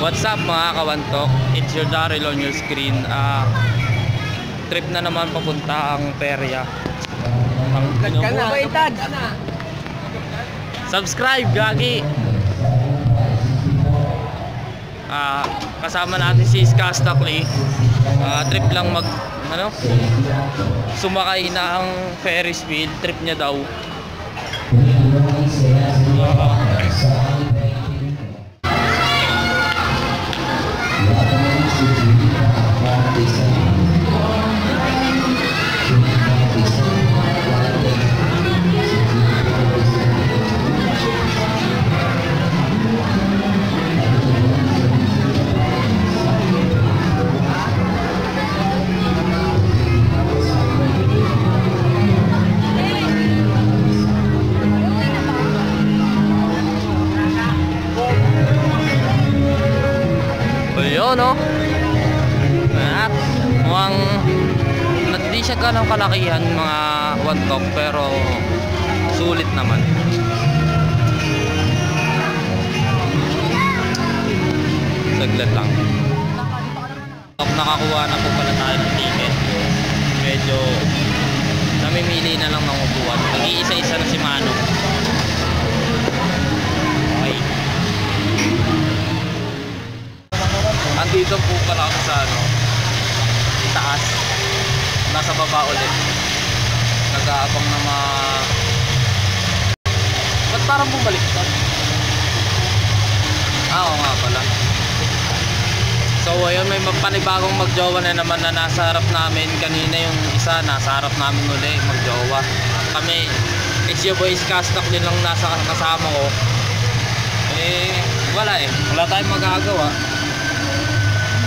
What's up mga kawantok? It's your Daryl on your screen. Trip na naman papunta ang perya. Subscribe, gagi! Kasama natin si Skastokly. Trip lang sumakay na ang Ferris wheel. Trip niya daw. No? At mukhang hindi siya ganang kalakihan mga wantok, pero sulit naman. Saglit lang. Nakakuha na po pala tayo ng ticket. Medyo namimili na lang ng upuan. Nag-iisa-isa na si Mano. Okay. Andito po pala ako sa taas. Nasa baba ulit. Nag-aabang na ba't parang bumaliktad? Oo nga pala. So ayun, may panibagong magjowa na naman na nasa harap namin. Kanina yung isa nasa harap namin uli magjowa. Kami, it's your boy Skastokly lang nasa kasama ko. Wala wala tayong magagawa.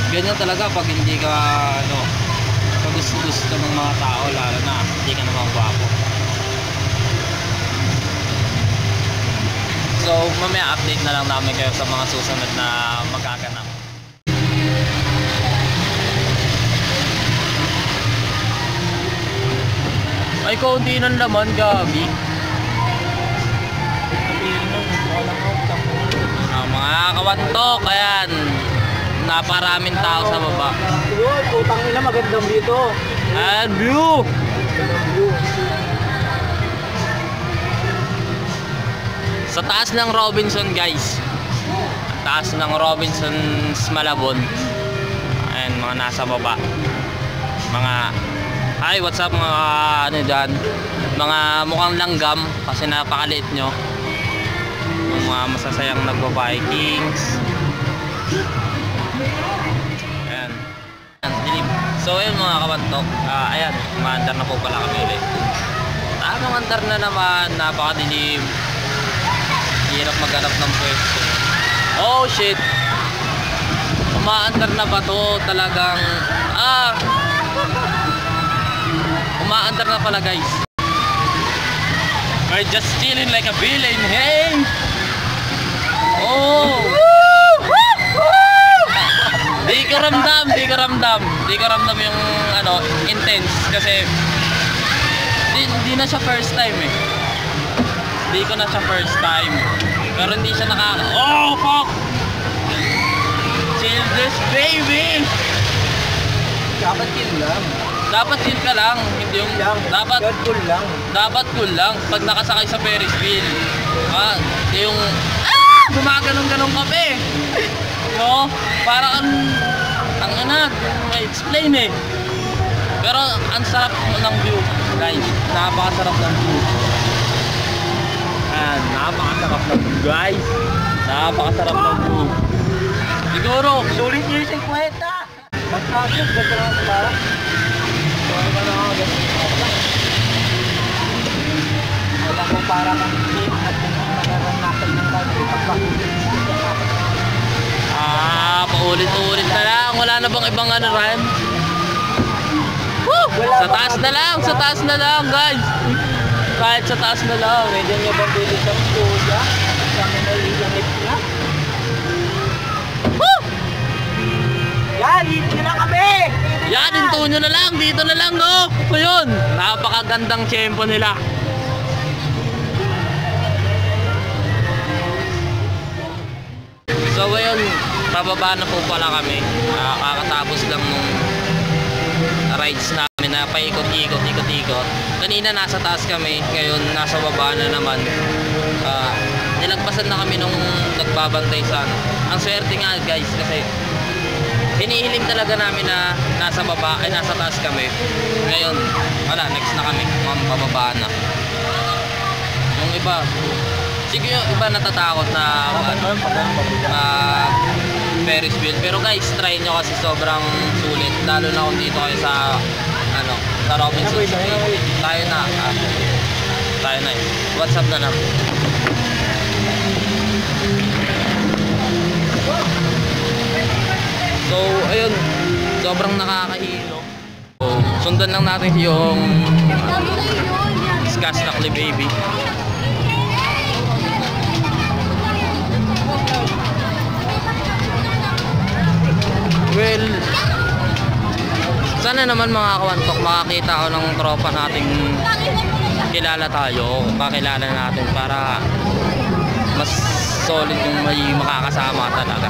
Ganyan talaga pag hindi ka pag gusto ng mga tao, lalo na hindi ka naman gwapo. So mamaya update na lang namin kayo sa mga susunod na magaganap. Ay, kaunti ng laman, gabi. Mga kawantok, ayan, naparaming tao sa baba. Yun, utang nila magandang dito. And view! Sa taas ng Robinson, guys. Taas ng Robinson's Malabon. Ayan, mga nasa baba. Hi, what's up mga dyan? Mga mukhang langgam kasi napakaliit nyo. Mga masasayang nagba-Vikings. Ayan. So ayun mga kabantok, ayan, umaandar na po pala kami ulit. Tamang andar na naman, napakadilim. Hirap maghanap ng pwesto. Oh shit, umaandar na ba to? Talagang umaandar na pala, guys. We're just chilling like a villain, hey! Oh! Di ko ramdam yung intense kasi di na siya first time Di ko na siya first time. Pero hindi siya oh fuck! Chill this baby! Dapat chill lang. Dapat chill ka lang, hindi yung dapat cool lang. Dapat cool lang pag nakasakay sa Ferris wheel. Yung gumaganong-ganong kape. No, parang ang may explain Pero ang sarap ng view, guys. Napakasarap ng view. Napakasarap ng view, guys. Napakasarap ng view. Siguro Sulit nyo yung 50. Magkakit, ganda lang sa tao. Alam mo, para kang team at nagaranasan ng kagawin pagkakulit. Paulit-ulit na lang. Wala na bang ibang Ran? Woo! Sa taas na lang, guys. Kahit sa taas na lang. Medyo nyo bang bilis ang studia? Kami naliganit na. Woo! Yan, dito na kami! Yan, hinto nyo na lang. Dito na lang, no? Ayun, napakagandang tiyempo nila. So, ayun, pababa na po pala kami. Kakatapos lang nung rides namin na paikot-ikot. Kanina nasa taas kami, ngayon nasa baba na naman. Nilagpasan na kami nung nagbabantay sa ano. Ang swerte nga guys kasi hinihiling talaga namin na nasa baba ay nasa taas kami. Ngayon wala, next na kami, pababa na. Yung iba, sige yung iba natatakot na Ferris wheel, pero guys try nyo kasi sobrang sulit, lalo na kung dito kayo sa ano, sa Robinson City. Tayo na WhatsApp na lang. So ayun, sobrang nakakahilo. So sundan lang natin yung Skastakli baby. Well, sana naman mga kawantok makakita ako ng tropa nating kilala tayo, kakilala natin para mas solid yung may makakasama talaga.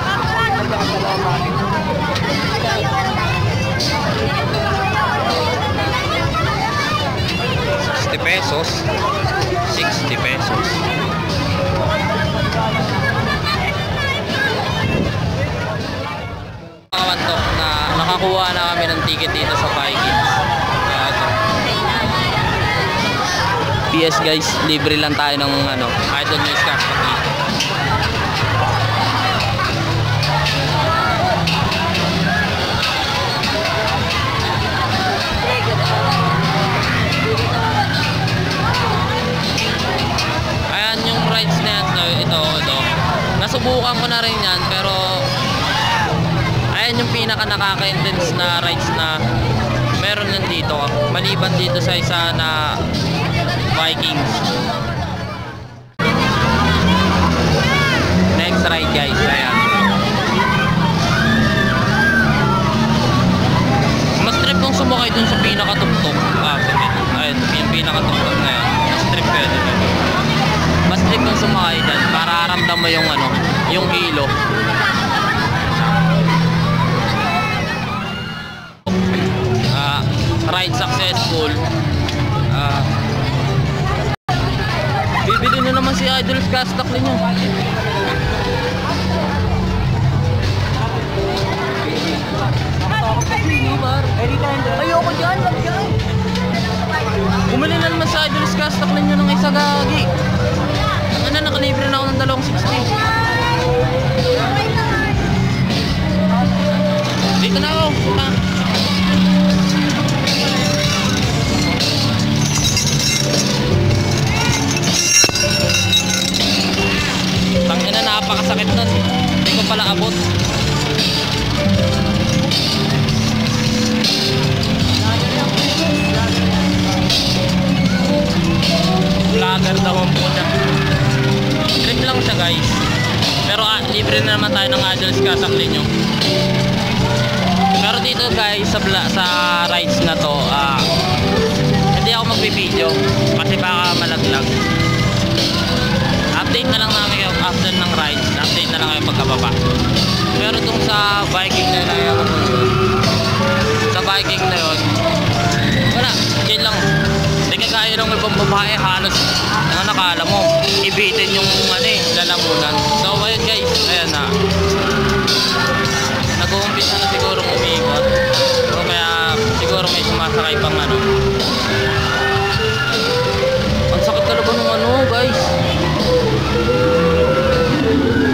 60 pesos. 60 pesos. Kawantok na nakakuha na kami ng ticket dito sa Vikings. PS guys, libre lang tayo ng ano, Idol News Cash dito. Ayan yung rides na yan, ito. Nasubukan ko na rin yan, pero ayan yung pinaka nakaka-intense na rides na meron yan dito, maliban dito sa isa na Vikings. Next ride guys, ayan. Mas trip kung sumakay dun sa pinakatuktok. Ayun, yung pinakatuktok na yan. Mas trip ko yun. Mas trip kung sumakay dyan para aramdam mo yung ano, yung hilo. Ride successful. Bibili na naman si Idol Skastakli nyo. Ayoko dyan, wag dyan. Bumili na naman si Idol Skastakli nyo ng isa gagi. Ano, nakalibre na ako ng 260. Dito na ako. Tangina, napakasakit nun. Hindi ko pala abot. Vlogger daw ang puta. Trip lang siya guys. Pero libre na naman tayo ng Idol Skastakli nyo. Pero dito guys sa rides na to, hindi ako magbibideo kasi baka malaglag. Update na lang namin kayo after ng rides. Update na lang kayo pagkababa. Pero itong sa Viking na yun, sa Viking na yun, wala, chill lang. Hindi kagaya ng ibang babae, halos ang nakala mo ibitin yung lalamunan. So ayun guys, ayan na, nag-uumpisa na siguro umikot, so kaya siguro may sumasakay pang ano. Ang sakit talaga ng guys.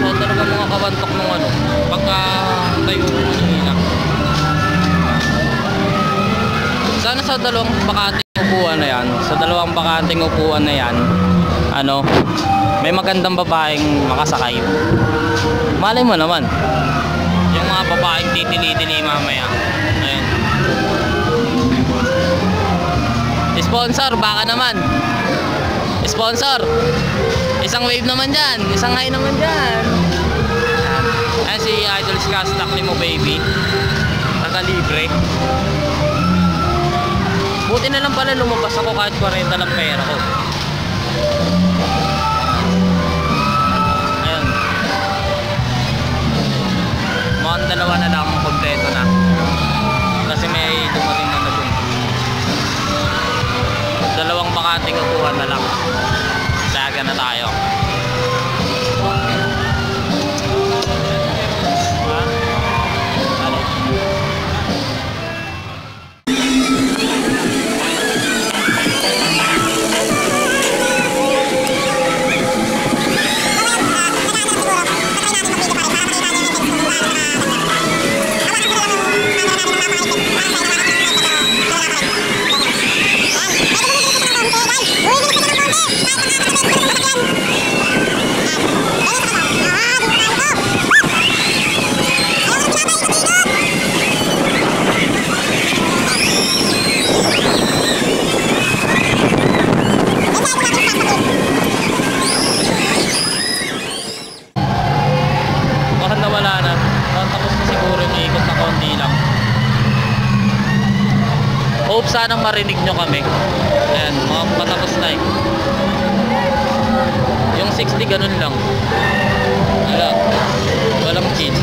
So talaga mga kabantok ng pagka tayo ng Manila. Sana sa dalawang bakating upuan na yan, may magandang babaeng makasakay. Malay mo naman, yung mga babaeng titili-tili mamaya. Ayun. Sponsor, baka naman. Sponsor, isang wave naman dyan, isang high naman dyan. Ayan si Idol Skastakli mo baby, taga-libre. Buti na lang pala lumabas ako kahit 40 lang pera ko. Ayan. hope sana marinig nyo kami. Ayan, mga patapos na eh. Yung 60 ganun lang. Wala. Walang chill.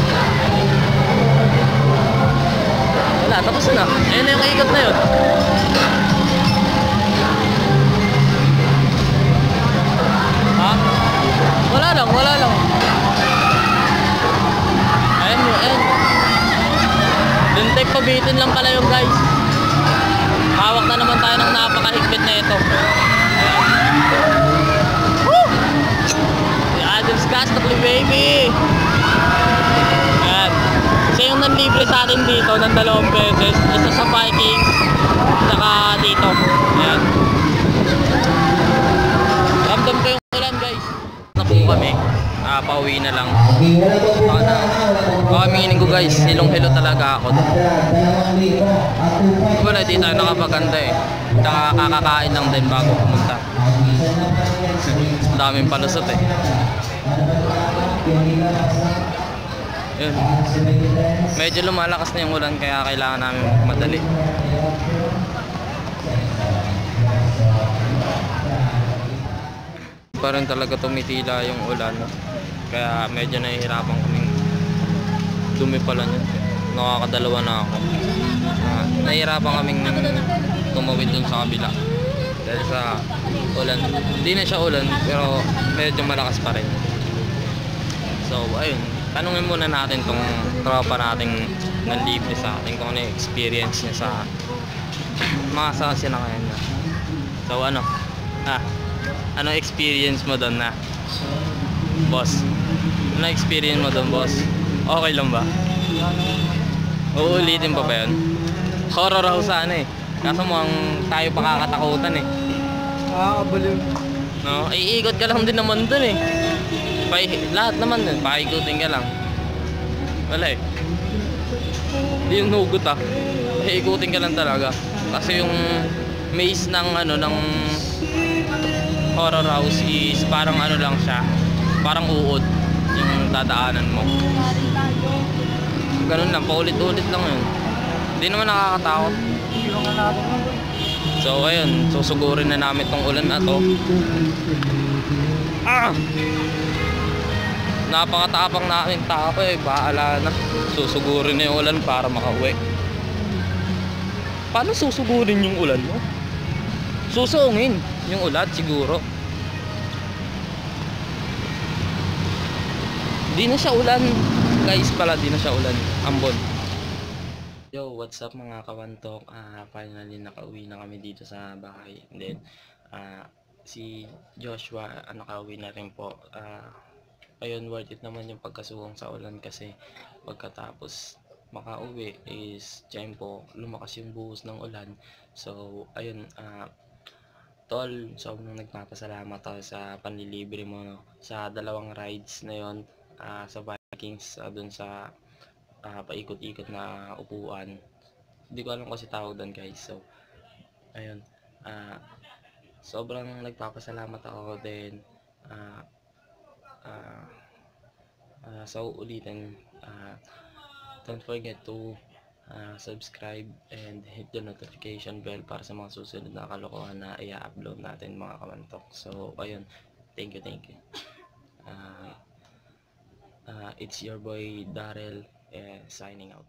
Wala, tapos na. Ayan na yung ikot na yun. Ha? Wala lang, wala lang. Ayan yun, ayan. Dun take pabitin lang pala yung guys. Hawak na naman tayo ng napakahigpit na ito. Woo! Si Adam's Castaway baby! Ayan. Siya yung nanlibre sa atin dito ng 2 beses. Isa sa Vikings, saka dito. Ayan. Ramdam ko yung ulan guys. Na po kami. Pauwi na lang. Aminin ko guys, hilong-hilo talaga ako. Wala, di tayo nakapaganda eh. Tsaka kakakain lang din bago pumunta. Daming palusot eh. Yun. Medyo lumalakas na yung ulan kaya kailangan namin madali. Parang talaga tumitila yung ulan. Kaya medyo nahihirapan kaming dumi pala niya. Nakakadalawa na ako. Nahihirapan kaming tumawid dun sa kabila. Dahil sa ulan. Hindi na siya ulan pero medyo malakas pa rin. So ayun. Tanungin muna natin tong tropa nating nanlibre sa atin kung ano yung experience niya sa mga sasya na ngayon. So ano? Ano experience mo doon na? Boss? Ano experience mo doon, boss? Okay lang ba? Uulitin pa ba yun? Horror raw sana eh. Kaso mukhang tayo pa kakatakutan eh. Nakakabaliw. No? Iikot ka lang din naman doon eh. Lahat naman doon. Paikutin ka lang. Wala eh. Hindi yung nugot ah. Iikutin ka lang talaga. Kasi yung maze ng ano, ng horror house is parang ano lang siya. Parang uod yung dadaanan mo. Ganun lang, paulit-ulit lang yun. Hindi naman nakakatakot. So ayun, susugurin na namin tong ulan na to. Napakatapang namin tao eh, baala na. Susugurin na yung ulan para makauwi. Paano susugurin yung ulan mo? Susuungin yung ulan siguro. Di na siya ulan. Guys pala, di na siya ulan. Ambon. Yo, what's up mga kawantok? Finally nakauwi na kami dito sa bahay. And then, si Joshua, nakauwi na rin po. Ayun, worth it naman yung pagkasuwang sa ulan kasi pagkatapos makauwi is tiyempo, lumakas yung buhos ng ulan. So, ayun, tol, sobrang nagpapasalamat ako sa panlilibre mo, no? Sa 2 rides na yon, sa Vikings, dun sa paikot-ikot na upuan. Hindi ko alam kasi tawag doon guys. So ayun, sobrang nagpapasalamat ako din. So ulitin, don't forget to subscribe and hit the notification bell para sa mga susunod na kalokohan na i-upload natin mga kamantok. So ayun, thank you. It's your boy Darrell, signing out.